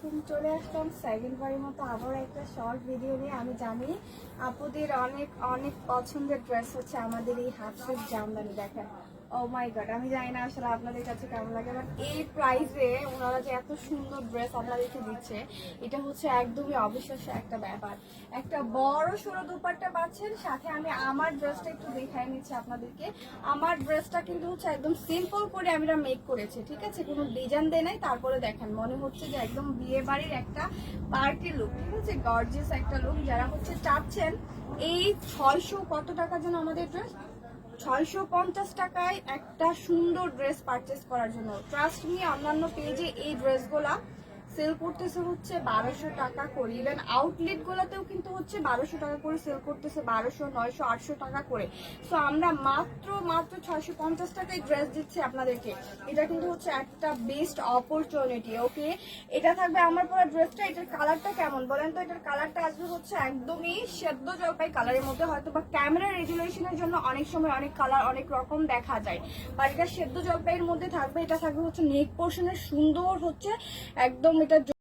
আলাইকুম। চলে আসলাম সেকেন্ড বারের মতো আবার একটা শর্ট ভিডিও নিয়ে। আমি জানি আপুদের অনেক অনেক পছন্দের ড্রেস হচ্ছে আমাদের এই হাফ স্লিভ জামদানি। দেখেন, ও মাই গড, আমি জানি না আসলে আপনাদের কাছে কেমন লাগে, বাট এই প্রাইসে ওনারা যে এত সুন্দর ড্রেস আপনাদেরকে দিচ্ছে, এটা হচ্ছে একদমই অবিশ্বাস্য একটা ব্যাপার। একটা বড় সড়ো দুপাট্টা পাচ্ছেন, সাথে আমি আমার ড্রেসটা একটু দেখাই নিচ্ছি আপনাদেরকে। আমার ড্রেসটা কিন্তু হচ্ছে একদম সিম্পল করে আমরা মেক করেছি, ঠিক আছে, কোনো ডিজাইন দেয় নাই। তারপরে দেখেন মনে হচ্ছে যে একদম বিয়ে বাড়ির একটা পার্টি লুক, ঠিক আছে, গর্জিয়াস একটা লুক। যারা হচ্ছে চাচ্ছেন এই 600 কত টাকা যেন আমাদের ড্রেস, 650 টাকায় একটা সুন্দর ড্রেস পারচেস করার জন্য, ট্রাস্ট মি, অন্যান্য পেজে এই ড্রেসগুলা সেল করতেছে হচ্ছে 1200 টাকা করে। ইভেন আউটলেট গুলাতেও কিন্তু হচ্ছে 1200 টাকা করে সেল করতেছে, 1200, 900, 800 টাকা করে। সো আমরা মাত্র 650 টাকায় ড্রেস দিচ্ছি আপনাদেরকে। এটা কিন্তু হচ্ছে একটা বেস্ট অপরচুনিটি। ওকে, এটা থাকবে আমার পরা ড্রেসটা। এটার কালারটা কেমন বলেন তো? এটার কালারটা আসবে হচ্ছে একদমই সেদ্ধ জলপাই কালারের মধ্যে। হয়তো বা ক্যামেরা রেজুলেশনের জন্য অনেক সময় অনেক কালার অনেক রকম দেখা যায়, বাট এটা সেদ্ধ জলপাইয়ের মধ্যে থাকবে। এটা থাকবে হচ্ছে নেক পোর্শনের সুন্দর হচ্ছে একদম এটা